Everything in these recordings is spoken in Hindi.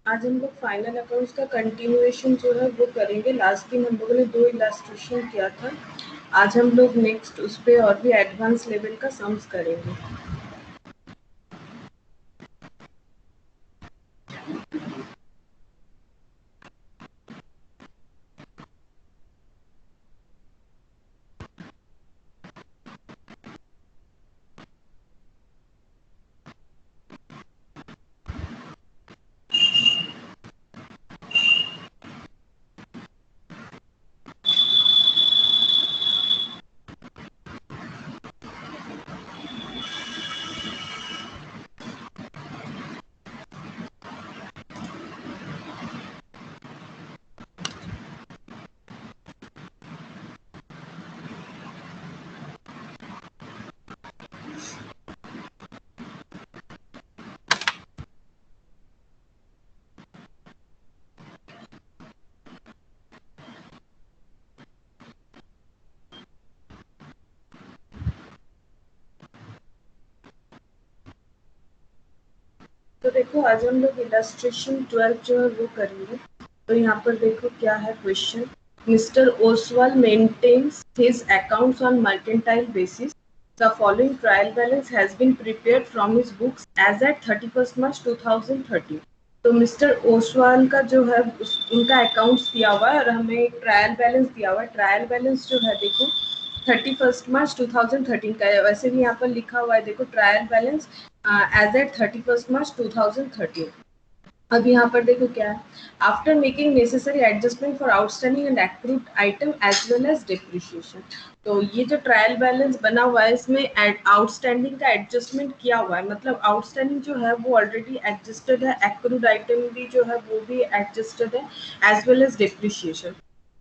आज हम लोग फाइनल अकाउंट्स का कंटिन्यूएशन जो है वो करेंगे। लास्ट दिन हम लोगों ने 2 इलस्ट्रेशन किया था। आज हम लोग नेक्स्ट उस पे और भी एडवांस लेवल का सम्स करेंगे। तो देखो आज हम लोग इलस्ट्रेशन 12 जो है वो करेंगे। तो यहाँ पर देखो क्या है question. Mister Oswal maintains his accounts on mercantile basis. The following trial balance has been prepared from his books as at 31st March 2013. तो मिस्टर ओसवाल का जो है उनका अकाउंट्स दिया हुआ है और हमें एक ट्रायल बैलेंस दिया हुआ है। ट्रायल बैलेंस जो है देखो 31 मार्च 2013 का है। वैसे भी यहाँ पर लिखा हुआ है देखो trial balance as at 31 March 2013। अब यहाँ पर देखो क्या है। After making necessary adjustment for outstanding and accrued item as well as depreciation. तो ये जो ट्रायल बैलेंस बना हुआ है इसमें आउटस्टैंडिंग का एडजस्टमेंट किया हुआ है। मतलब आउटस्टैंडिंग जो है वो ऑलरेडी एडजस्टेड है, एक्रूड आइटम भी जो है वो भी एडजस्टेड है एज वेल एज डिप्रिशिएशन।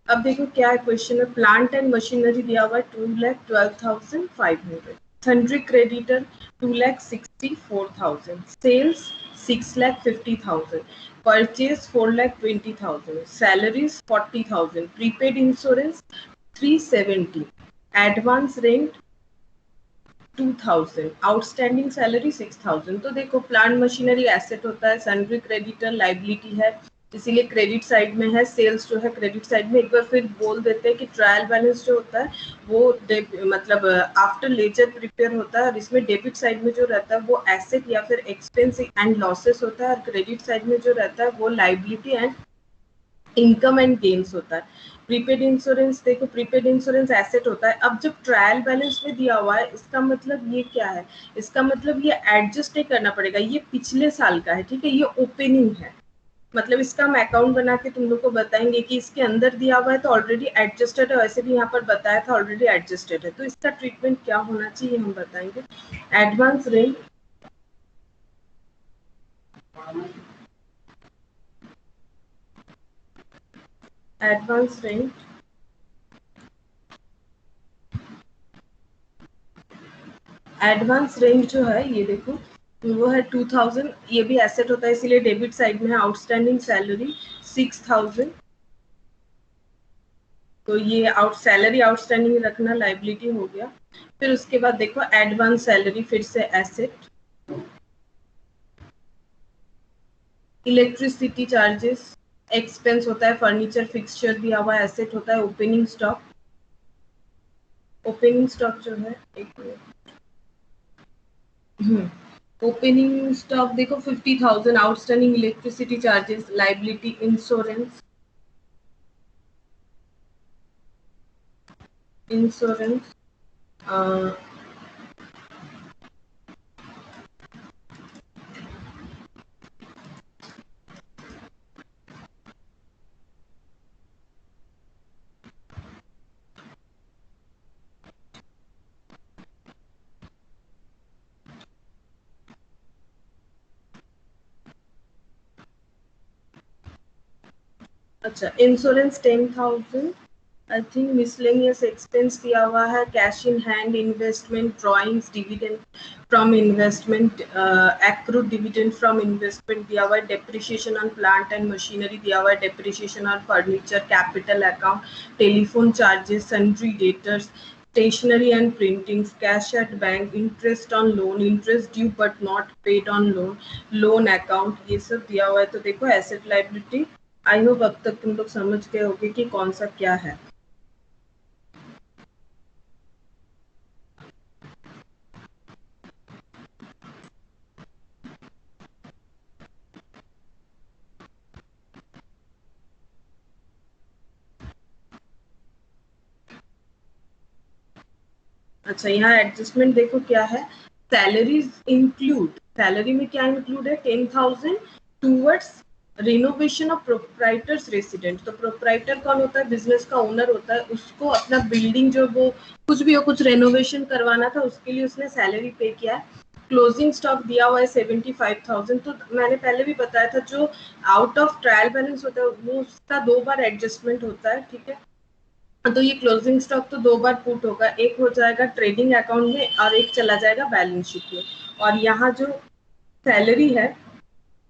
अब देखो क्या है क्वेश्चन में। प्लांट एंड मशीनरी दिया हुआ है 2,12,500। Sundry creditor 2,64,000। Sales 6,50,000। Purchase 4,20,000। Salaries 40,000। Prepaid insurance 370। Advance rent 2,000। Outstanding salary 6,000। तो देखो प्लांट मशीनरी एसेट होता है, सन्ड्री क्रेडिटर लाइबिलिटी है, इसीलिए क्रेडिट साइड में है। सेल्स जो है क्रेडिट साइड में। एक बार फिर बोल देते हैं कि ट्रायल बैलेंस जो होता है वो मतलब आफ्टर लेजर प्रिपेयर होता है और इसमें डेबिट साइड में जो रहता है वो एसेट या फिर एक्सपेंस एंड लॉसेस होता है और क्रेडिट साइड में जो रहता है वो liability and income and gains होता है। प्रीपेड इंश्योरेंस देखो प्रीपेड इंश्योरेंस एसेट होता है। अब जब ट्रायल बैलेंस में दिया हुआ है इसका मतलब ये क्या है, इसका मतलब ये एडजस्ट नहीं करना पड़ेगा, ये पिछले साल का है, ठीक है, ये ओपनिंग है। मतलब इसका हम अकाउंट बना के तुम लोग को बताएंगे कि इसके अंदर दिया हुआ है तो ऑलरेडी एडजस्टेड है, वैसे भी यहाँ पर बताया था ऑलरेडी एडजस्टेड है। तो इसका ट्रीटमेंट क्या होना चाहिए हम बताएंगे। Advance rent advance rent advance rent जो है ये देखो वो है 2,000। ये भी एसेट होता है इसीलिए डेबिट साइड में है। Outstanding salary 6,000। तो ये सैलरी आउटस्टैंडिंग रखना लाइबिलिटी हो गया। फिर उसके बाद देखो एडवांस सैलरी फिर से एसेट। इलेक्ट्रिसिटी चार्जेस एक्सपेंस होता है। फर्नीचर फिक्सचर दिया हुआ एसेट होता है। ओपनिंग स्टॉक जो है एक ओपनिंग स्टॉक देखो 50,000। Outstanding electricity charges liability insurance अच्छा insurance 10,000। I think miscellaneous expense दिया हुआ है। Cash in hand investment drawings dividend from investment accrued dividend from investment दिया हुआ है। Depreciation on plant and machinery दिया हुआ है। Depreciation on furniture capital account telephone charges sundry debtors stationery and printings, cash at bank, interest on loan, interest due but not paid on loan, loan account, ये सब दिया हुआ है। तो देखो एसेट लाइबिलिटी, आई होप अब तक तुम लोग समझ गए होगे कि कौन सा क्या है। अच्छा, यहाँ एडजस्टमेंट देखो क्या है, सैलरीज इंक्लूड, सैलरी में क्या इंक्लूड है, 10,000 towards renovation of proprietors resident. तो प्रोप्राइटर कौन होता है, बिजनेस का ओनर होता है, उसको अपना बिल्डिंग जो वो कुछ भी हो, कुछ रेनोवेशन करवाना था, उसके लिए उसने सैलरी पे किया है। क्लोजिंग स्टॉक दिया हुआ है 75,000। तो मैंने पहले भी बताया था, जो आउट ऑफ ट्रायल बैलेंस होता है वो उसका 2 बार एडजस्टमेंट होता है, ठीक है। तो ये क्लोजिंग स्टॉक तो 2 बार पुट होगा, एक हो जाएगा ट्रेडिंग अकाउंट में और एक चला जाएगा बैलेंस शीट में। और यहाँ जो सैलरी है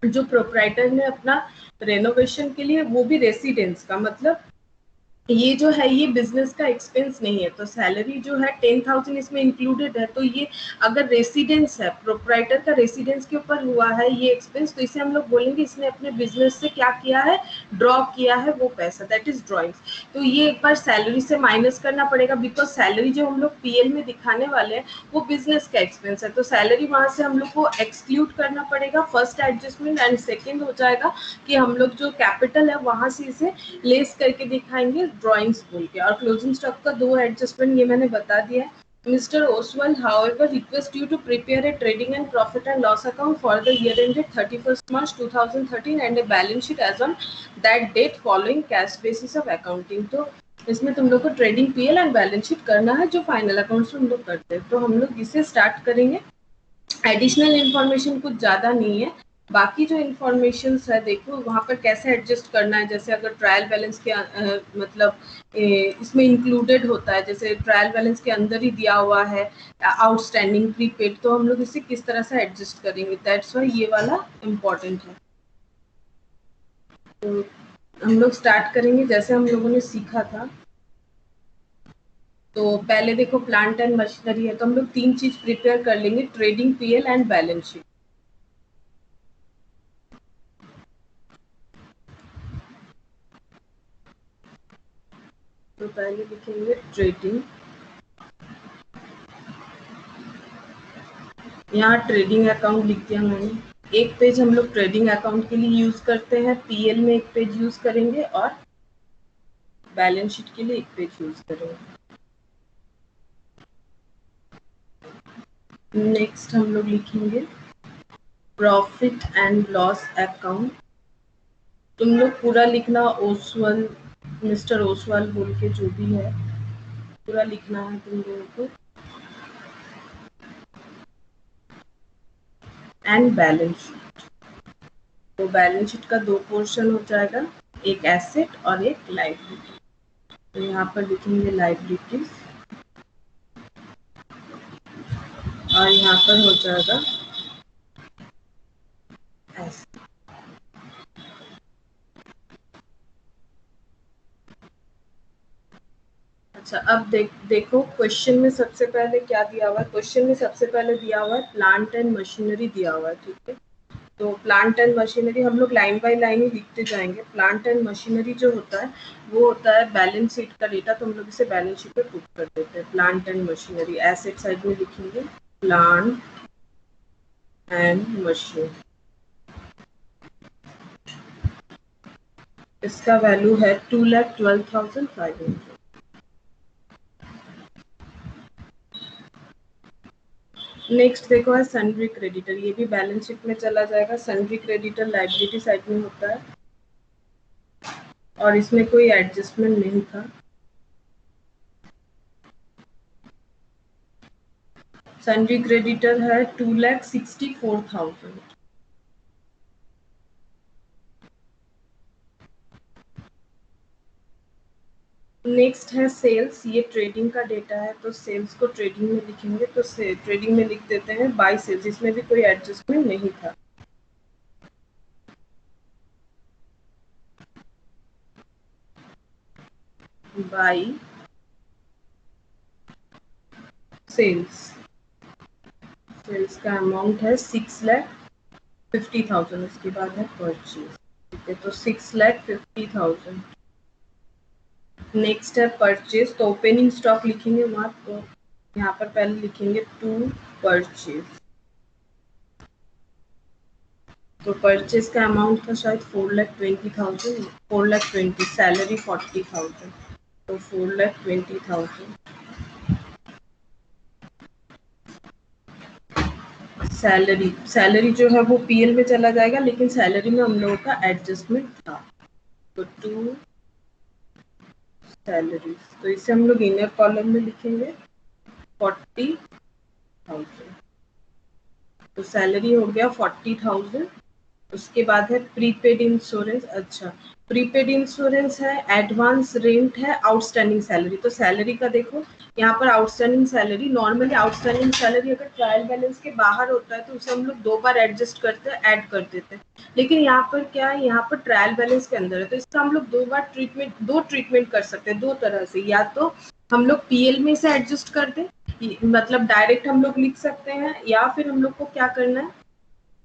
जो प्रोप्राइटर ने अपना रेनोवेशन के लिए, वो भी रेसिडेंस का, मतलब ये जो है ये बिजनेस का एक्सपेंस नहीं है। तो सैलरी जो है 10,000 इसमें इंक्लूडेड है। तो ये अगर रेसिडेंस है, प्रोप्राइटर का रेसिडेंस के ऊपर हुआ है ये एक्सपेंस, तो इसे हम लोग बोलेंगे इसने अपने बिजनेस से क्या किया है, ड्रॉ किया है वो पैसा, दैट इज ड्रॉइंग्स। तो ये एक बार सैलरी से माइनस करना पड़ेगा, बिकॉज सैलरी जो हम लोग पीएल में दिखाने वाले हैं वो बिजनेस का एक्सपेंस है। तो सैलरी वहां से हम लोग को एक्सक्लूड करना पड़ेगा, फर्स्ट एडजस्टमेंट। एंड सेकेंड हो जाएगा कि हम लोग जो कैपिटल है वहां से इसे लेस करके दिखाएंगे ड्राइंग्स बोल के। और क्लोजिंग स्टॉक का 2 एडजस्टमेंट ये मैंने बता दिया है। Mr. Oswald, however, request you to prepare a trading and profit and loss account for the year ended 31st March 2013 and a balance sheet as on that date following cash basis of accounting। तो इसमें तुम लोग को trading PL and balance sheet करना है, जो फाइनल अकाउंट्स हम लोग करते हैं। तो हम लोग इसे स्टार्ट करेंगे। एडिशनल इंफॉर्मेशन कुछ ज़्यादा नहीं है, बाकी जो इन्फॉर्मेशन है देखो वहाँ पर कैसे एडजस्ट करना है। जैसे अगर ट्रायल बैलेंस के मतलब इसमें इंक्लूडेड होता है, जैसे ट्रायल बैलेंस के अंदर ही दिया हुआ है आउटस्टैंडिंग प्रीपेड, तो हम लोग इसे किस तरह से एडजस्ट करेंगे, दैट्स वाई ये वाला इम्पोर्टेंट है। तो हम लोग स्टार्ट करेंगे जैसे हम लोगों ने सीखा था। तो पहले देखो प्लांट एंड मशीनरी है, तो हम लोग 3 चीज प्रिपेयर कर लेंगे, trading PL and balance sheet. तो पहले लिखेंगे ट्रेडिंग, यहाँ ट्रेडिंग अकाउंट लिख दिया मैंने। एक पेज हम लोग ट्रेडिंग अकाउंट के लिए यूज करते हैं, पीएल में एक पेज यूज करेंगे और बैलेंस शीट के लिए एक पेज यूज करेंगे। नेक्स्ट हम लोग लिखेंगे प्रॉफिट एंड लॉस अकाउंट। तुम लोग पूरा लिखना, ओसवाल, मिस्टर ओसवाल बोल के जो भी है पूरा लिखना है तुम लोगों को। एंड बैलेंस शीट, तो बैलेंस शीट का 2 पोर्शन हो जाएगा, एक एसेट और एक लाइबिलिटी। तो यहाँ पर लिखेंगे लाइबिलिटीज और यहाँ पर हो जाएगा एसेट। अच्छा, अब देखो क्वेश्चन में सबसे पहले क्या दिया हुआ है। क्वेश्चन में सबसे पहले दिया हुआ है प्लांट एंड मशीनरी दिया हुआ है, ठीक है। तो प्लांट एंड मशीनरी हम लोग लाइन बाय लाइन ही लिखते जाएंगे। प्लांट एंड मशीनरी जो होता है वो होता है बैलेंस शीट का डेटा, तो हम लोग इसे बैलेंस शीट पे पुट कर देते हैं। Plant and machinery asset side में लिखेंगे प्लांट एंड मशीन, इसका वैल्यू है 2,12,500। नेक्स्ट देखो है सन्ड्री क्रेडिटर, ये भी बैलेंस शीट में चला जाएगा। सन्ड्री क्रेडिटर लाइबिलिटी साइड में होता है और इसमें कोई एडजस्टमेंट नहीं था। सन्ड्री क्रेडिटर है 2,64,000। नेक्स्ट है सेल्स, ये ट्रेडिंग का डेटा है, तो सेल्स को ट्रेडिंग में लिखेंगे। तो ट्रेडिंग में लिख देते हैं बाय सेल्स, इसमें भी कोई एडजस्टमेंट नहीं था। बाय सेल्स का अमाउंट है 6,50,000। उसके बाद है परचेज, ठीक है, तो 6,50,000। नेक्स्ट है परचेज, तो ओपनिंग स्टॉक लिखेंगे वहाँ, तो यहाँ पर पहले लिखेंगे टू परचेज। तो परचेज का अमाउंट था शायद 4,20,000, 4,20,000, सैलरी 40,000, तो 4,20,000। सैलरी जो है वो पीएल में चला जाएगा, लेकिन सैलरी में हम लोगों का एडजस्टमेंट था, तो टू सैलरी, तो इसे हम लोग इनर कॉलम में लिखेंगे 40,000। तो सैलरी हो गया 40,000। उसके बाद है प्रीपेड इंश्योरेंस। अच्छा, प्रीपेड इंश्योरेंस है, एडवांस रेंट है, आउटस्टैंडिंग सैलरी। तो सैलरी का देखो यहाँ पर outstanding salary, normally outstanding salary अगर ट्रायल बैलेंस के बाहर होता है तो उसे हम लोग 2 बार एडजस्ट करते हैं, ऐड कर देते हैं। लेकिन यहाँ पर क्या है, यहाँ पर ट्रायल बैलेंस के अंदर है, तो इसका हम लोग 2 बार दो ट्रीटमेंट कर सकते हैं, 2 तरह से। या तो हम लोग पीएल में से एडजस्ट कर दें, मतलब डायरेक्ट हम लोग लिख सकते हैं, या फिर हम लोग को क्या करना है,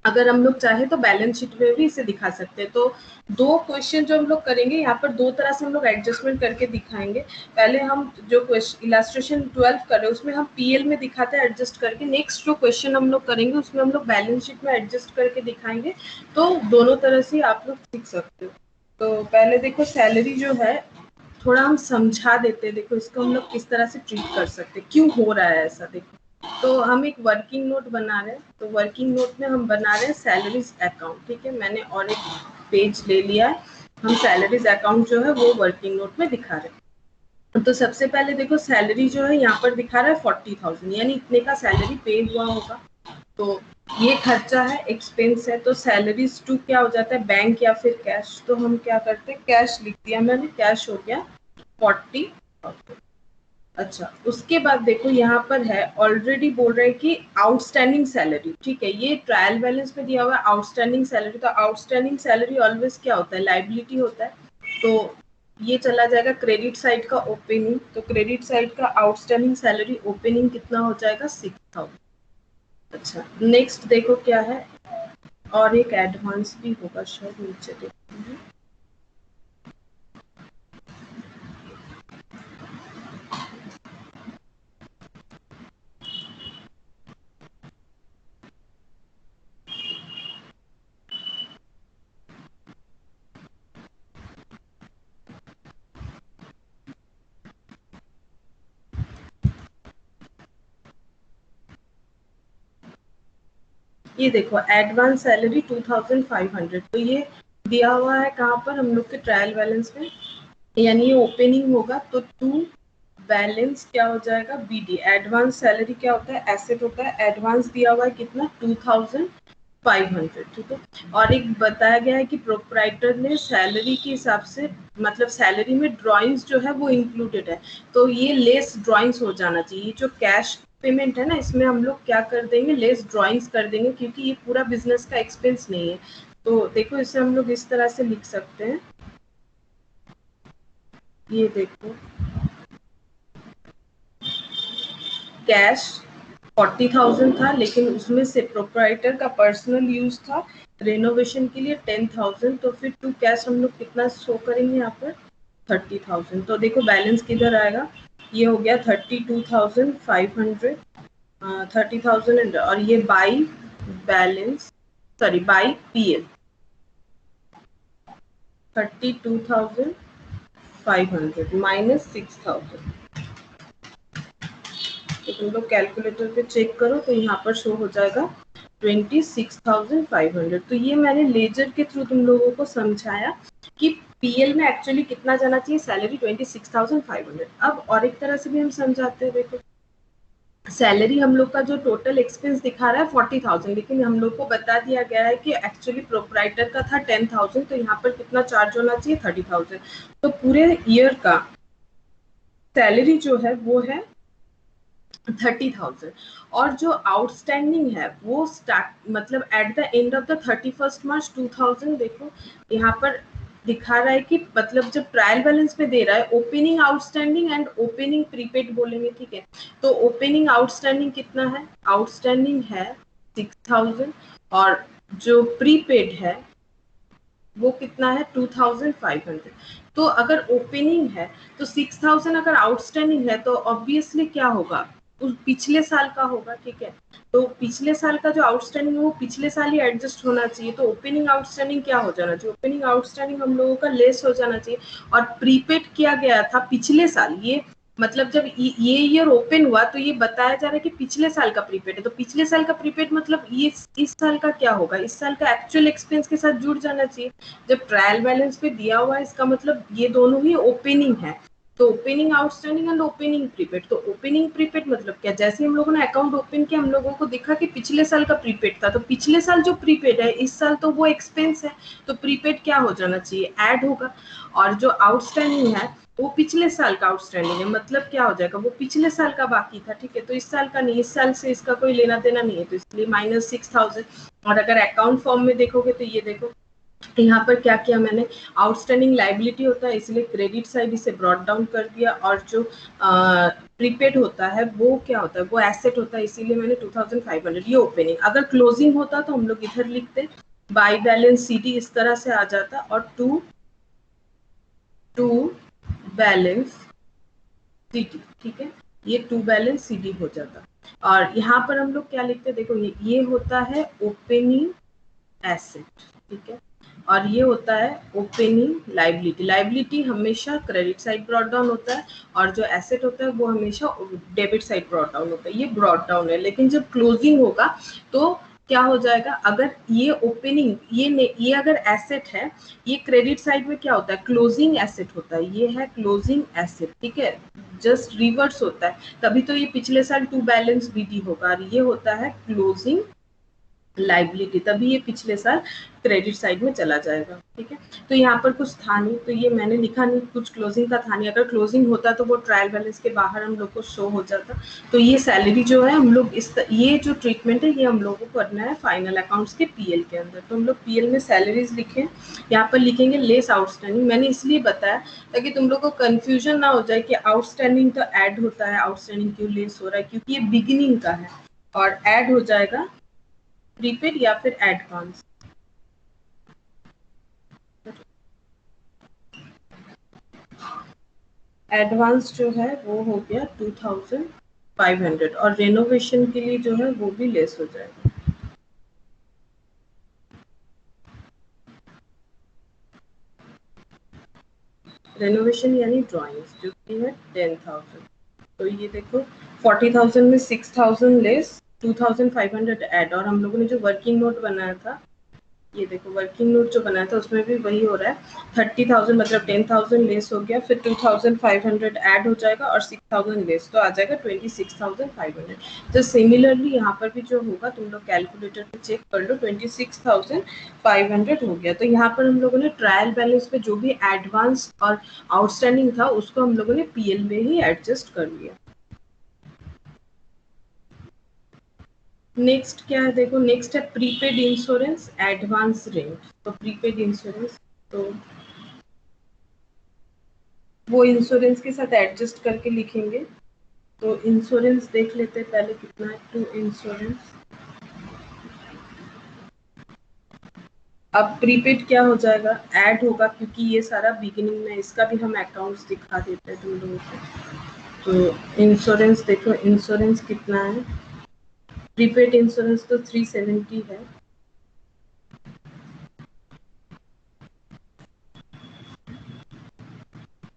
अगर हम लोग चाहे तो बैलेंस शीट में भी इसे दिखा सकते हैं। तो 2 क्वेश्चन जो हम लोग करेंगे यहाँ पर, 2 तरह से हम लोग एडजस्टमेंट करके दिखाएंगे। पहले हम जो क्वेश्चन इलस्ट्रेशन 12 कर रहे हैं उसमें हम पीएल में दिखाते हैं एडजस्ट करके। नेक्स्ट जो क्वेश्चन हम लोग करेंगे उसमें हम लोग बैलेंस शीट में एडजस्ट करके दिखाएंगे। तो दोनों तरह से आप लोग सीख सकते हो। तो पहले देखो सैलरी जो है थोड़ा हम समझा देते हैं। देखो इसको हम लोग किस तरह से ट्रीट कर सकते हैं, क्यों हो रहा है ऐसा। देखो, तो हम एक वर्किंग नोट बना रहे हैं, तो वर्किंग नोट में हम बना रहे हैं सैलरीज अकाउंट, ठीक है। मैंने और एक पेज ले लिया है, हम सैलरीज अकाउंट जो है वो वर्किंग नोट में दिखा रहे हैं। तो सबसे पहले देखो सैलरी जो है यहाँ पर दिखा रहा है 40,000, यानी इतने का सैलरी पे हुआ होगा। तो ये खर्चा है, एक्सपेंस है, तो सैलरीज टू क्या हो जाता है, बैंक या फिर कैश। तो हम क्या करते हैं, कैश लिख दिया मैंने, कैश हो गया 40,000। अच्छा, उसके बाद देखो यहाँ पर है, ऑलरेडी बोल रहे हैं कि आउटस्टैंडिंग सैलरी, ठीक है, ये ट्रायल बैलेंस में दिया हुआ है आउटस्टैंडिंग सैलरी। तो आउटस्टैंडिंग सैलरी ऑलवेज क्या होता है, लाइबिलिटी होता है। तो ये चला जाएगा क्रेडिट साइड का ओपनिंग, तो क्रेडिट साइड का आउटस्टैंडिंग सैलरी ओपनिंग कितना हो जाएगा, 6,000। अच्छा, नेक्स्ट देखो क्या है, और एक एडवांस भी होगा शायद, नीचे देखते हैं। ये देखो एडवांस सैलरी 2,500, तो ये दिया हुआ है कहाँ पर, हम लोग के ट्रायल बैलेंस में, यानी ये ओपनिंग होगा। तो टू बैलेंस क्या हो जाएगा, बीडी। एडवांस सैलरी क्या होता है, एसेट होता है। एडवांस दिया हुआ है कितना, 2,500, ठीक है। और एक बताया गया है कि प्रोप्राइटर ने सैलरी के हिसाब से, मतलब सैलरी में ड्राइंग्स जो है वो इंक्लूडेड है, तो ये लेस ड्राइंग्स हो जाना चाहिए। जो कैश पेमेंट है ना, इसमें हम लोग क्या कर देंगे, लेस ड्राइंग्स कर देंगे, क्योंकि ये पूरा बिजनेस का एक्सपेंस नहीं है। तो देखो इसे हम लोग इस तरह से लिख सकते हैं, ये देखो कैश 40,000 था, लेकिन उसमें से प्रोप्राइटर का पर्सनल यूज था रेनोवेशन के लिए 10,000, तो फिर टू कैश हम लोग कितना शो करेंगे यहाँ पर, 30,000। तो देखो बैलेंस किधर आएगा, ये हो गया 32,500, 30,000, और ये by balance, sorry by PL 32,500 minus 6,000। तो तुम लोग कैलकुलेटर पे चेक करो, तो यहाँ पर शो हो जाएगा 26,500। तो ये मैंने लेजर के थ्रू तुम लोगों को समझाया कि पीएल में एक्चुअली कितना जाना चाहिए, सैलरी 26,500। अब और एक तरह से भी हम समझाते हैं। देखो सैलरी हम लोग का जो टोटल एक्सपेंस दिखा रहा है 40,000, लेकिन हम लोग को बता दिया गया है कि एक्चुअली प्रोप्राइटर का था 10,000, तो यहाँ पर कितना चार्ज होना चाहिए, 30,000। तो पूरे ईयर का सैलरी जो है वो है 30,000, और जो आउटस्टैंडिंग है वो स्टार्ट, मतलब at the end of the 31st March 2000, देखो यहाँ पर दिखा रहा है कि मतलब जब ट्रायल बैलेंस में दे रहा है opening outstanding and opening prepaid बोलेंगे, ठीक है। तो ओपनिंग आउटस्टैंडिंग कितना है, आउटस्टैंडिंग है 6000 और जो प्रीपेड है वो कितना है 2500। तो अगर ओपनिंग है तो 6000 अगर आउटस्टैंडिंग है तो ऑब्वियसली क्या होगा, उस पिछले साल का होगा, ठीक है। तो पिछले साल का जो आउटस्टैंडिंग है वो पिछले साल ही एडजस्ट होना चाहिए। तो ओपनिंग आउटस्टैंडिंग क्या हो जाना चाहिए, ओपनिंग आउटस्टैंडिंग हम लोगों का लेस हो जाना चाहिए। और प्रीपेड किया गया था पिछले साल, ये मतलब जब ये ईयर ओपन हुआ तो ये बताया जा रहा है कि पिछले साल का प्रीपेड है। तो पिछले साल का प्रीपेड मतलब ये इस साल का क्या होगा, इस साल का एक्चुअल एक्सपेंस के साथ जुड़ जाना चाहिए। जब ट्रायल बैलेंस पे दिया हुआ है इसका मतलब ये दोनों ही ओपनिंग है। तो opening outstanding and opening prepaid, तो ओपनिंग प्रीपेड मतलब क्या, जैसे हम लोगों ने अकाउंट ओपन किया हम लोगों को दिखा कि पिछले साल का प्रीपेड था, तो पिछले साल जो प्रीपेड है इस साल तो वो एक्सपेंस है, तो प्रीपेड क्या हो जाना चाहिए, ऐड होगा। और जो आउटस्टैंडिंग है वो पिछले साल का आउटस्टैंडिंग है, मतलब क्या हो जाएगा, वो पिछले साल का बाकी था, ठीक है। तो इस साल का नहीं, इस साल से इसका कोई लेना देना नहीं है, तो इसलिए -6000। और अगर अकाउंट फॉर्म में देखोगे तो ये देखो यहाँ पर क्या किया मैंने, आउटस्टैंडिंग लाइबिलिटी होता है इसलिए क्रेडिट साइड इसे ब्रॉट डाउन कर दिया, और जो प्रीपेड होता है वो क्या होता है, वो एसेट होता है, इसीलिए मैंने 2500 ये ओपनिंग। अगर क्लोजिंग होता तो हम लोग इधर लिखते बाई बैलेंस सीडी, इस तरह से आ जाता, और टू बैलेंस सीडी, ठीक है, ये टू बैलेंस सीडी हो जाता। और यहाँ पर हम लोग क्या लिखते हैं, देखो ये होता है ओपनिंग एसेट, ठीक है, और ये होता है ओपनिंग लाइबिलिटी। लाइबिलिटी हमेशा क्रेडिट साइड ब्रॉट डाउन होता है, और जो एसेट होता है वो हमेशा डेबिट साइड ब्रॉट डाउन होता है, ये ब्रॉट डाउन है। लेकिन जब क्लोजिंग होगा तो क्या हो जाएगा, अगर ये ओपनिंग ये अगर एसेट है, ये क्रेडिट साइड में क्या होता है, क्लोजिंग एसेट होता है, ये है क्लोजिंग एसेट, ठीक है, जस्ट रिवर्स होता है। तभी तो ये पिछले साल टू बैलेंस बीडी होगा, और ये होता है क्लोजिंग लाइबिलिटी, तभी ये पिछले साल क्रेडिट साइड में चला जाएगा, ठीक है। तो यहाँ पर कुछ था नहीं तो ये मैंने लिखा नहीं, कुछ क्लोजिंग का था नहीं। अगर क्लोजिंग होता तो वो ट्रायल बैलेंस के बाहर हम लोग को शो हो जाता। तो ये सैलरी जो है हम लोग ये जो ट्रीटमेंट है ये हम लोग को करना है फाइनल अकाउंट्स के पीएल के अंदर। तो हम लोग पीएल में सैलरीज लिखें, यहाँ पर लिखेंगे लेस आउटस्टैंडिंग। मैंने इसलिए बताया ताकि तुम लोग को कंफ्यूजन ना हो जाए कि आउटस्टैंडिंग तो ऐड होता है, आउटस्टैंडिंग क्यों लेस हो रहा है, क्योंकि ये बिगिनिंग का है और ऐड हो जाएगा प्रीपेड या फिर एडवांस। एडवांस जो है वो हो गया 2500, और रेनोवेशन के लिए जो है वो भी लेस हो जाएगा। रेनोवेशन यानी ड्राइंग्स जो कि है 10,000। तो ये देखो 40,000 में 6,000 लेस, 2,500 ऐड, और हम लोगों ने जो वर्किंग नोट बनाया था, ये देखो वर्किंग नोट जो बनाया था उसमें भी वही हो रहा है। 30,000 मतलब 10,000 लेस हो गया, फिर 2,500 ऐड हो जाएगा, और 6,000 लेस, तो आ जाएगा 26,500। तो सिमिलरली यहाँ पर भी जो होगा तुम लोग कैलकुलेटर पे चेक कर लो, 26,500 हो गया। तो यहाँ पर हम लोगों ने ट्रायल बैलेंस पे जो भी एडवांस और आउटस्टैंडिंग था उसको हम लोगों ने पीएल में ही एडजस्ट कर लिया। नेक्स्ट क्या है, देखो नेक्स्ट है प्रीपेड इंश्योरेंस एडवांस रेंट। तो प्रीपेड इंश्योरेंस, तो वो इंश्योरेंस के साथ एडजस्ट करके लिखेंगे। तो इंश्योरेंस देख लेते हैं पहले कितना है, टू इंश्योरेंस। अब प्रीपेड क्या हो जाएगा, ऐड होगा, क्योंकि ये सारा बिगिनिंग में, इसका भी हम अकाउंट्स दिखा देते हैं तुम लोगों को। तो इंश्योरेंस देखो, इंश्योरेंस कितना है, प्रीपेड इंश्योरेंस तो 370 है,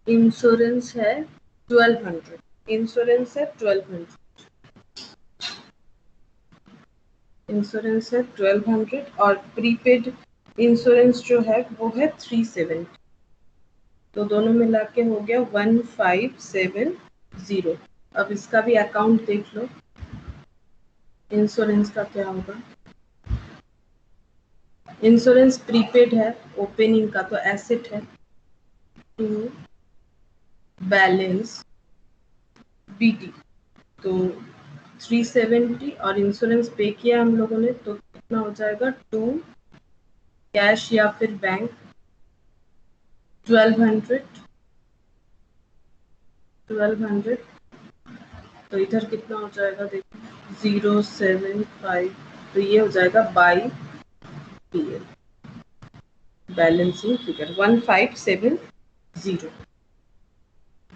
इंश्योरेंस है 1200, इंश्योरेंस है 1200, इंश्योरेंस है 1200, और प्रीपेड इंश्योरेंस जो है वो है 370। तो दोनों मिला के हो गया 1570। अब इसका भी अकाउंट देख लो, इंश्योरेंस का क्या होगा। इंश्योरेंस प्रीपेड है, ओपनिंग का तो एसेट है, टू बैलेंस बीटी, तो 370, और इंश्योरेंस पे किया हम लोगों ने तो कितना हो जाएगा, टू कैश या फिर बैंक, 1200 तो इधर कितना हो जाएगा देखो 075 तो ये हो जाएगा बाई पीएल बैलेंसिंग फिगर 1570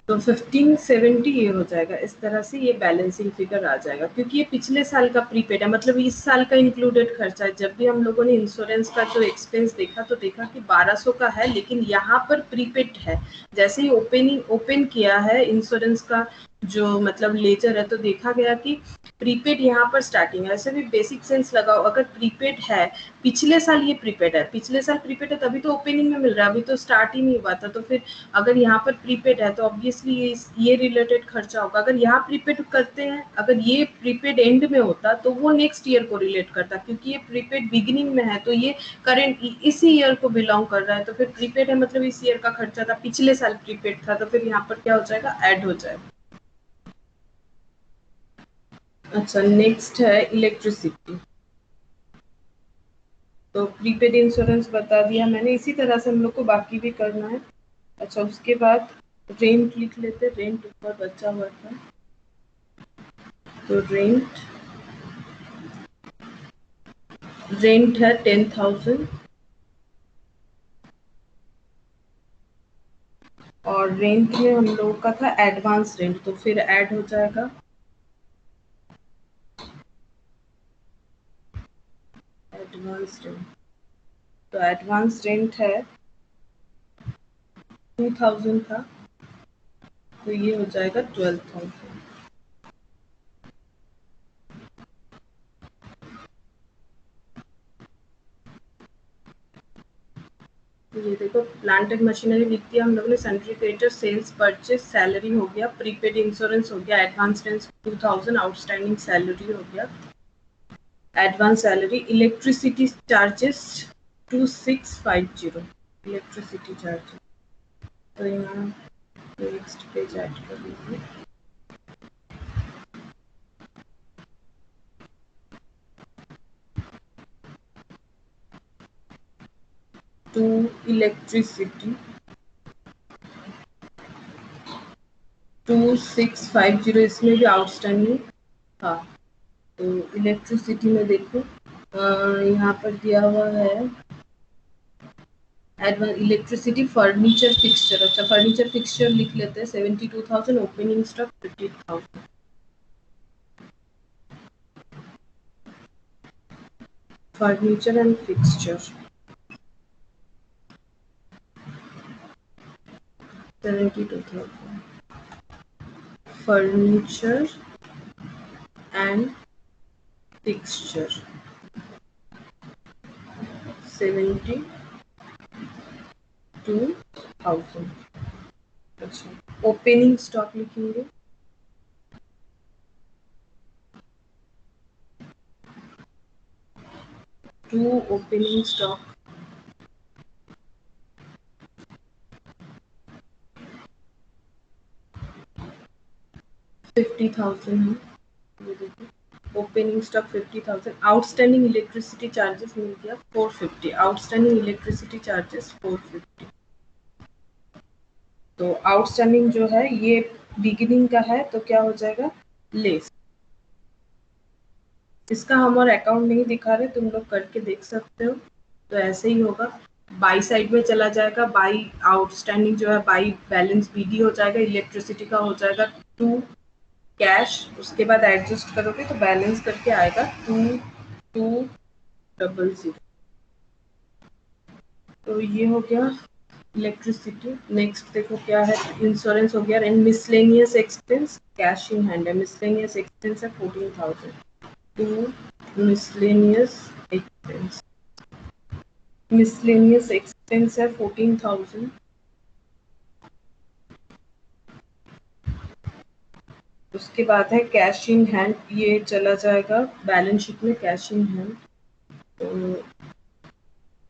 तो 1570 ये हो जाएगा। इस तरह से ये बैलेंसिंग फिगर आ जाएगा क्योंकि ये पिछले साल का प्रीपेड है, मतलब इस साल का इंक्लूडेड खर्चा है। जब भी हम लोगों ने इंश्योरेंस का जो एक्सपेंस देखा तो देखा कि 1200 का है, लेकिन यहाँ पर प्रीपेड है। जैसे ही ओपन किया है इंश्योरेंस का जो मतलब लेजर है तो देखा गया कि प्रीपेड यहाँ पर स्टार्टिंग है। ऐसे भी बेसिक सेंस लगाओ, अगर प्रीपेड है पिछले साल, ये प्रीपेड है, पिछले साल प्रीपेड है तभी तो ओपनिंग में मिल रहा है, अभी तो स्टार्ट ही नहीं हुआ था। तो फिर अगर यहाँ पर प्रीपेड है तो ऑब्वियसली ये रिलेटेड खर्चा होगा। अगर यहाँ प्रीपेड करते हैं, अगर ये प्रीपेड एंड में होता तो वो नेक्स्ट ईयर को रिलेट करता, क्योंकि ये प्रीपेड बिगिनिंग में है तो ये करंट इसी ईयर को बिलोंग कर रहा है। तो फिर प्रीपेड है मतलब इस ईयर का खर्चा था, पिछले साल प्रीपेड था, तो फिर यहाँ पर क्या हो जाएगा, ऐड हो जाएगा। अच्छा, नेक्स्ट है इलेक्ट्रिसिटी। तो प्रीपेड इंश्योरेंस बता दिया मैंने, इसी तरह से हम लोग को बाकी भी करना है। अच्छा, उसके बाद रेंट लिख लेते, रेंट ऊपर बचा हुआ था तो रेंट है 10,000 और रेंट में हम लोगों का था एडवांस रेंट, तो फिर ऐड हो जाएगा एडवांस रेंट। तो एडवांस रेंट है 2,000 था तो ये हो जाएगा 12,000। तो ये देखो प्लांट एंड मशीनरी लिख दिया हम लोग ने, sundry creditor, sales purchase, salary हो गया, प्रीपेड इंश्योरेंस हो गया, एडवांस रेंट 2,000, आउटस्टैंडिंग सैलरी हो गया, advance salary, electricity charges 2650 electricity charges. तो यहाँ नेक्स्ट पेज ऐड कर लीजिए। टू इलेक्ट्रिसिटी 2650, इसमें भी आउटस्टैंडिंग था। तो इलेक्ट्रिसिटी में देखो यहाँ पर दिया हुआ है एडवांस इलेक्ट्रिसिटी फर्नीचर फिक्सचर। अच्छा, फर्नीचर फिक्सचर लिख लेते हैं 72,000, opening stock 50,000। Furniture and fixture 72,000, furniture and fixture 72,000। अच्छा, ओपनिंग स्टॉक लिखेंगे टू ओपनिंग स्टॉक 50,000 है। ये देखो opening stock 50,000, outstanding electricity charges मिल गया 450, आउटस्टैंडिंग इलेक्ट्रिसिटी चार्जेस 450। तो आउटस्टैंडिंग जो है ये बिगिनिंग का है तो क्या हो जाएगा, लेस। इसका हम और अकाउंट नहीं दिखा रहे, तुम लोग करके देख सकते हो। तो ऐसे ही होगा, बाई साइड में चला जाएगा, बाई आउटस्टैंडिंग जो है बाई बैलेंस बीडी हो जाएगा, इलेक्ट्रिसिटी का हो जाएगा 2 कैश, उसके बाद एडजस्ट करोगे तो बैलेंस करके आएगा 2200। तो ये हो गया इलेक्ट्रिसिटी। नेक्स्ट देखो क्या है, इंश्योरेंस हो गया, and miscellaneous expense cash in hand है, मिसलेनियस एक्सपेंस है 14,000 टू मिसलेनियस एक्सपेंस है 14,000। उसके बाद है कैश इन हैंड, ये चला जाएगा बैलेंस शीट में कैश इन हैंड। तो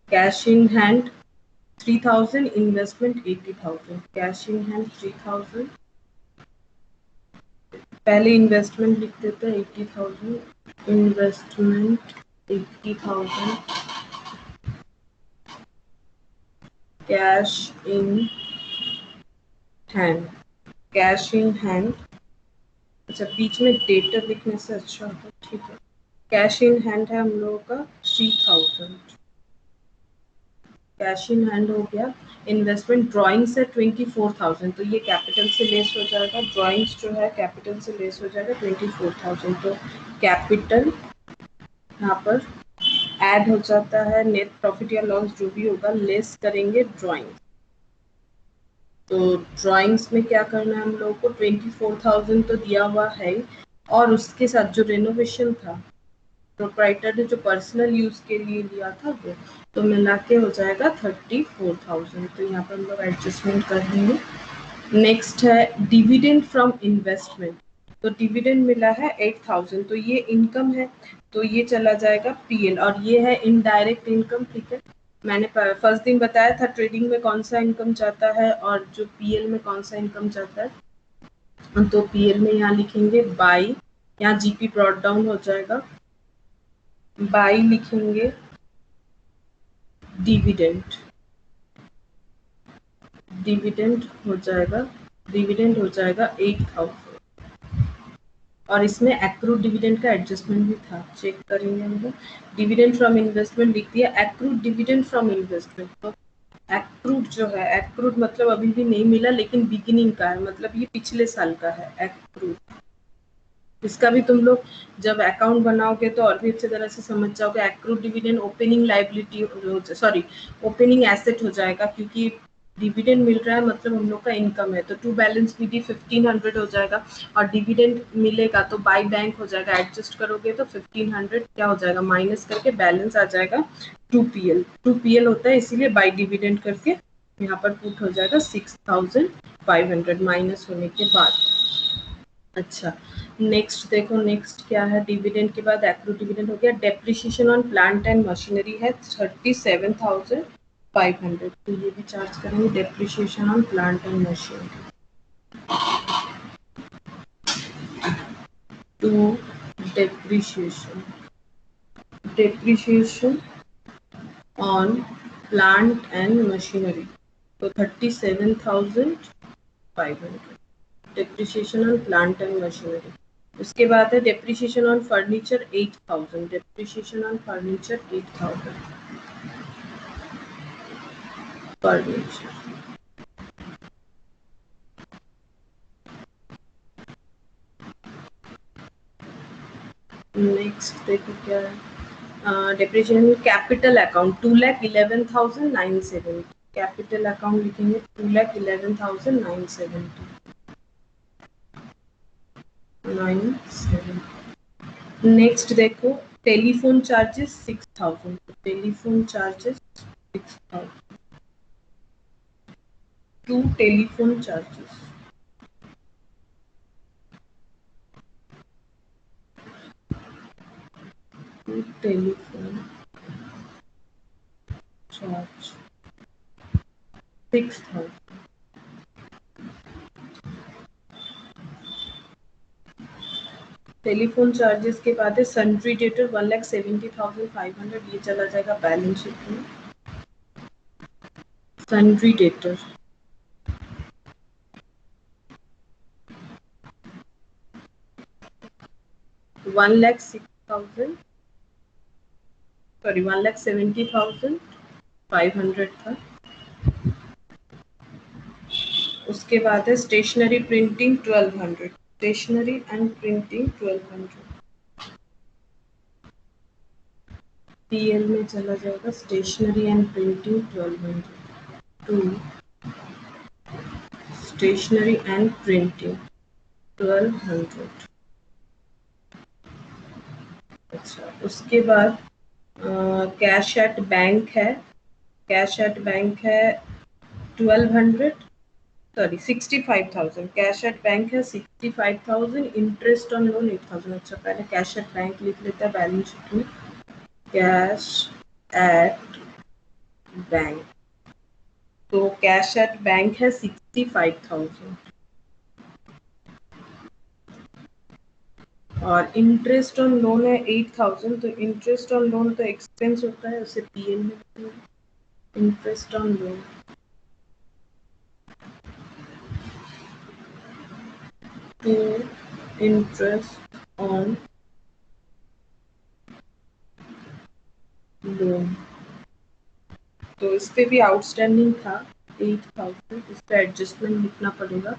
cash in hand 3,000, investment 80,000, cash in hand 3,000, पहले इन्वेस्टमेंट लिख देते हैं 80,000, investment 80,000, cash in hand, cash in hand, अच्छा बीच में डेटर लिखने से अच्छा होता है, ठीक है। कैश इन हैंड है हम लोगों का 3000, कैश इन हैंड हो गया। इन्वेस्टमेंट ड्राइंग्स है 24,000, तो ये कैपिटल से लेस हो जाएगा, ड्राइंग्स जो है कैपिटल से लेस हो जाएगा 24,000, तो कैपिटल यहाँ पर ऐड हो जाता है, नेट प्रॉफिट या लॉस जो भी होगा लेस करेंगे ड्राइंग। तो ड्राइंग्स में क्या करना है हम लोगों को, 24,000 तो दिया हुआ है, और उसके साथ जो रेनोवेशन था प्रोप्राइटर ने जो पर्सनल यूज के लिए लिया था वो, तो मिला के हो जाएगा 34,000, तो यहाँ पर हम लोग एडजस्टमेंट कर देंगे। नेक्स्ट है डिविडेंड फ्रॉम इन्वेस्टमेंट, तो डिविडेंड मिला है 8,000, तो ये इनकम है, तो ये चला जाएगा पीएल, और ये है इनडायरेक्ट इनकम, ठीक है। मैंने फर्स्ट दिन बताया था ट्रेडिंग में कौन सा इनकम जाता है और जो पीएल में कौन सा इनकम जाता है, तो पीएल में यहाँ लिखेंगे बाई, यहाँ जीपी ब्रॉट डाउन हो जाएगा, बाई लिखेंगे डिविडेंड, डिविडेंड हो जाएगा, डिविडेंड हो जाएगा 8,000, और इसमें एक्रूड डिविडेंड का एडजस्टमेंट भी था, चेक करेंगे हम लोग। डिविडेंड फ्रॉम इन्वेस्टमेंट लिख दिया, एक्रूड डिविडेंड फ्रॉम इन्वेस्टमेंट, तो एक्रूड जो है, एक्रूड मतलब अभी भी नहीं मिला लेकिन बिगिनिंग का है, मतलब ये पिछले साल का है एक्रूड। इसका भी तुम लोग जब अकाउंट बनाओगे तो और भी अच्छी तरह से समझ जाओगे। Accrued dividend opening liability, sorry opening asset हो जाएगा, क्योंकि डिविडेंड मिल रहा है मतलब हम लोग का इनकम है, तो टू बैलेंस विधि 1500 हो जाएगा, और डिविडेंड मिलेगा तो बाय बैंक हो जाएगा, एडजस्ट करोगे तो 1500 क्या हो जाएगा, माइनस करके बैलेंस आ जाएगा 2PL, 2PL होता है इसीलिए बाय डिविडेंड करके यहाँ पर पुट हो जाएगा 6,500 माइनस होने के बाद। अच्छा नेक्स्ट देखो, नेक्स्ट क्या है, डिविडेंड के बाद एक्रूड डिविडेंड हो गया। Depreciation on plant and machinery है 37,500, तो ये भी चार्ज करेंगे, depreciation on plant and machinery to depreciation, depreciation on plant and machinery, तो 37,500 depreciation on plant and machinery. उसके बाद है depreciation on furniture 8,000, depreciation on furniture 8,000, furniture. Next देखो क्या है, depreciation capital account 2,11,970, capital account लिखेंगे 2,11,970। नेक्स्ट देखो telephone charges 6,000, telephone charges 6,000, to telephone charges, to telephone charge 6,000। Telephone charges के बाद है सन्ड्री डेटर 1,70,500, ये चला जाएगा बैलेंस शीट में। सन्ड्री डेटर 1,06,000, सॉरी 1,70,500 था। उसके बाद है stationery printing 1,200, stationery and printing 1,200, PL में चला जाएगा stationery and printing 1,200, to stationery and printing 1,200। अच्छा उसके बाद कैश एट बैंक है, कैश एट बैंक है 1,200, सॉरी 65,000, कैश एट बैंक है 65,000, इंटरेस्ट ऑन लोन 8,000। अच्छा पहले कैश एट बैंक लिख लेते हैं बैलेंस शीट में, कैश एट बैंक, तो कैश एट बैंक है 65,000, और इंटरेस्ट ऑन लोन है 8,000, तो इंटरेस्ट ऑन लोन तो एक्सपेंस होता है, उसे पीएल में interest on loan to interest on loan. तो इस पे भी आउटस्टैंडिंग था 8,000, इस पे एडजस्टमेंट लिखना पड़ेगा।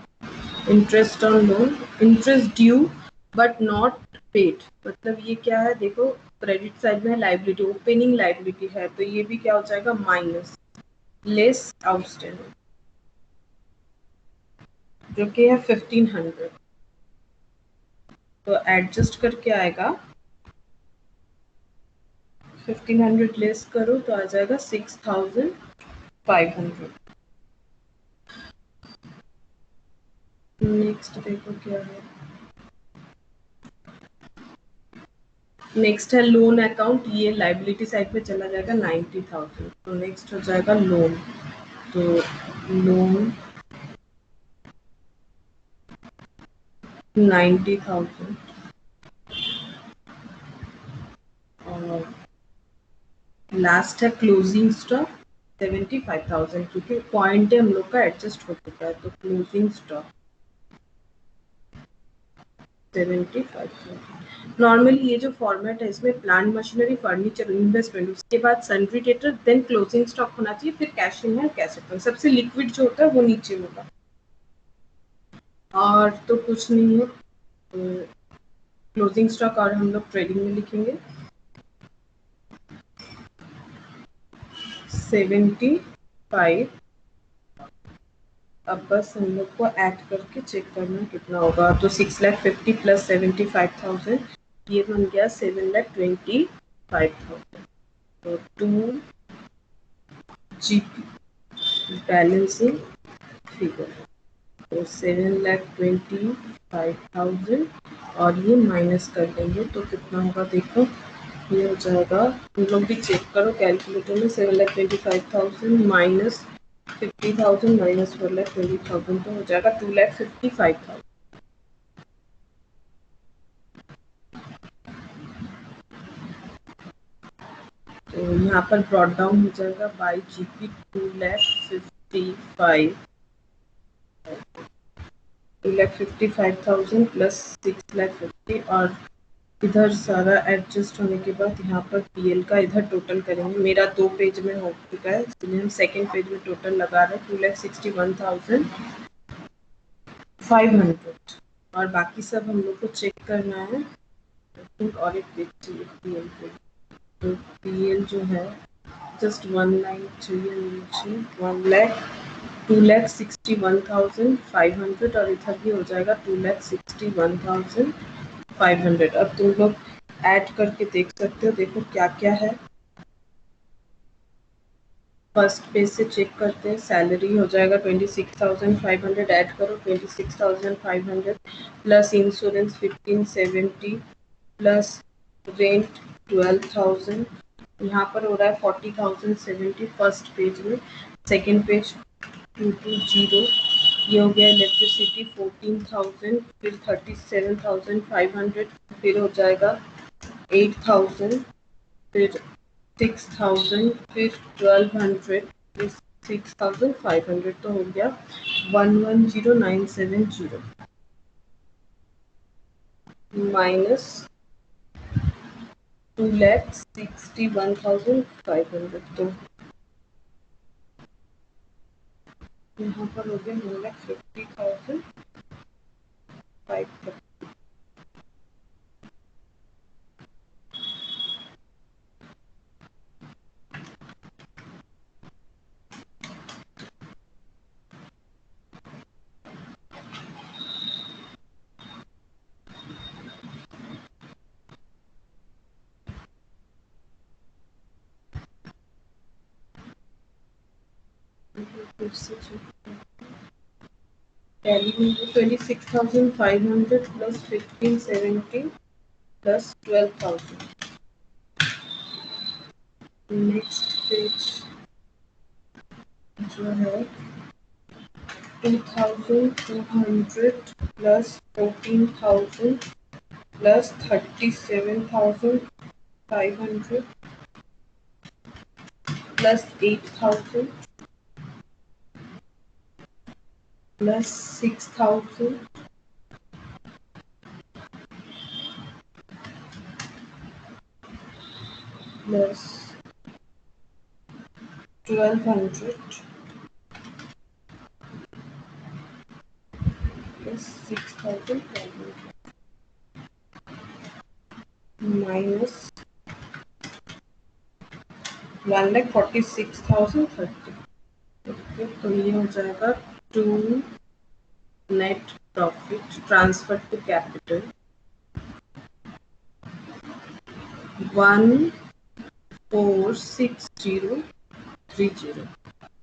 Interest on loan, interest due but not paid, मतलब ये क्या है, देखो क्रेडिट साइड में लाइबिलिटी, ओपनिंग लाइबिलिटी है, तो ये भी क्या हो जाएगा, माइनस लेस आउटस्टैंडिंग, जो कि है 1500। तो एडजस्ट करके आएगा 1500 लेस करो तो आ जाएगा 6500। नेक्स्ट देखो क्या है, नेक्स्ट है लोन अकाउंट, ये लाइबिलिटी साइड पे चला जाएगा 90,000। तो नेक्स्ट हो जाएगा लोन, तो लोन 90,000 और लास्ट है क्लोजिंग स्टॉक 75,000, क्योंकि पॉइंट है हम लोग का एडजस्ट हो चुका है, तो क्लोजिंग स्टॉक 75,000। नॉर्मली ये जो फॉर्मेट है इसमें प्लांट मशीनरी फर्नीचर इन्वेस्टमेंट, उसके बाद sundry debtor, then closing stock होना चाहिए, फिर cash in hand cash account, सबसे लिक्विड जो होता है वो नीचे होगा। और तो कुछ नहीं है, तो क्लोजिंग स्टॉक और हम लोग ट्रेडिंग में लिखेंगे 75। अब बस हम लोग को ऐड करके चेक करना कितना होगा, तो 6,50,000 प्लस 75,000, ये बन गया 7,25,000। तो 2 GP बैलेंसिंग फिगर, तो 7,25,000 और ये माइनस कर देंगे तो कितना होगा, देखो ये हो जाएगा, तुम लोग भी चेक करो कैलकुलेटर में, 7,25,000 माइनस 50,000 माइनस 4,20,000, तो हो जाएगा 2,55,000। तो यहाँ पर ब्रॉड डाउन हो जाएगा बाई GP 2,55,000 प्लस 6,50,000, और इधर सारा एडजस्ट होने के बाद यहाँ पर PL का इधर टोटल करेंगे, मेरा 2 पेज में हो चुका है इसलिए हम सेकेंड पेज में टोटल लगा रहे हैं 2,61,500, और बाकी सब हम लोग को चेक करना है। और एक पेज चाहिए PL पे, तो PL जो है जस्ट 1 लाइन चाहिए नीचे, 2,61,500, और इधर भी हो जाएगा 2,61,500। अब तुम लोग ऐड करके देख सकते हो, देखो क्या क्या है। फर्स्ट पेज से चेक करते हैं, सैलरी हो जाएगा 26,500, ऐड करो 26,500 प्लस इंश्योरेंस 1,570 प्लस रेंट 12,000, यहाँ पर हो रहा है 40,070 फर्स्ट पेज में। सेकेंड पेज 220, ये हो गया इलेक्ट्रिसिटी 14,000, फिर 37,500, फिर हो जाएगा 8,000, फिर 6,000, फिर 1,200, फिर 6,500, तो हो गया 110970 माइनस 2,61,500, तो यहाँ पर हो गया 1,50,500। फिर से टैली में 26,500 प्लस 1,570 प्लस 12,000। नेक्स्ट पेज जो है 2,200 plus 14,000 plus 37,500 plus 8,000 plus 6,000 plus 1200 plus 6500 minus 1,46,030। Okay, तो ये हो जाएगा to net profit transfer to capital 1,46030।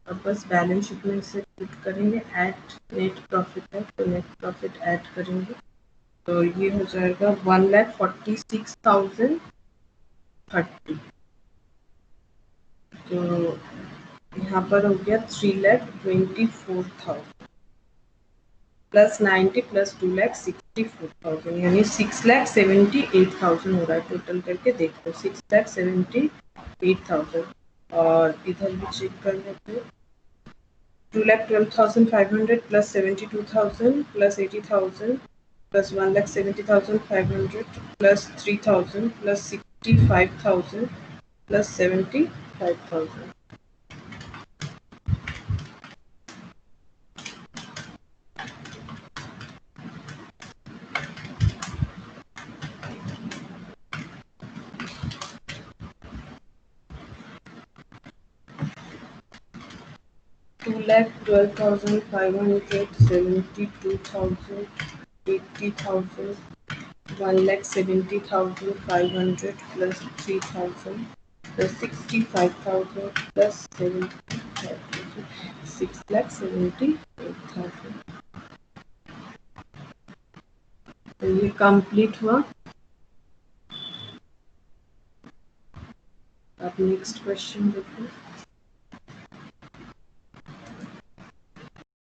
अब बस बैलेंस शीट में इसे पुट करेंगे, ऐड नेट प्रॉफिट है तो नेट प्रॉफिट ऐड करेंगे, तो ये हो जाएगा 1,46,030। तो यहाँ पर हो गया 3,24,000 प्लस 90 प्लस 2,64,000 यानी 6,78,000 हो रहा है टोटल करके। देखो 6,78,000 और इधर भी चेक कर लेते हैं। 2,12,500 plus 72,000 plus 80,000 plus 1,70,500 plus 3,000 plus 65,000 plus 75,000। Two lakh 12,500, 72,000, 80,000, 1,70,500 plus 3,000 plus 65,000 plus 75,000, 6,78,000। तो ये कंप्लीट हुआ। अब नेक्स्ट क्वेश्चन देखो।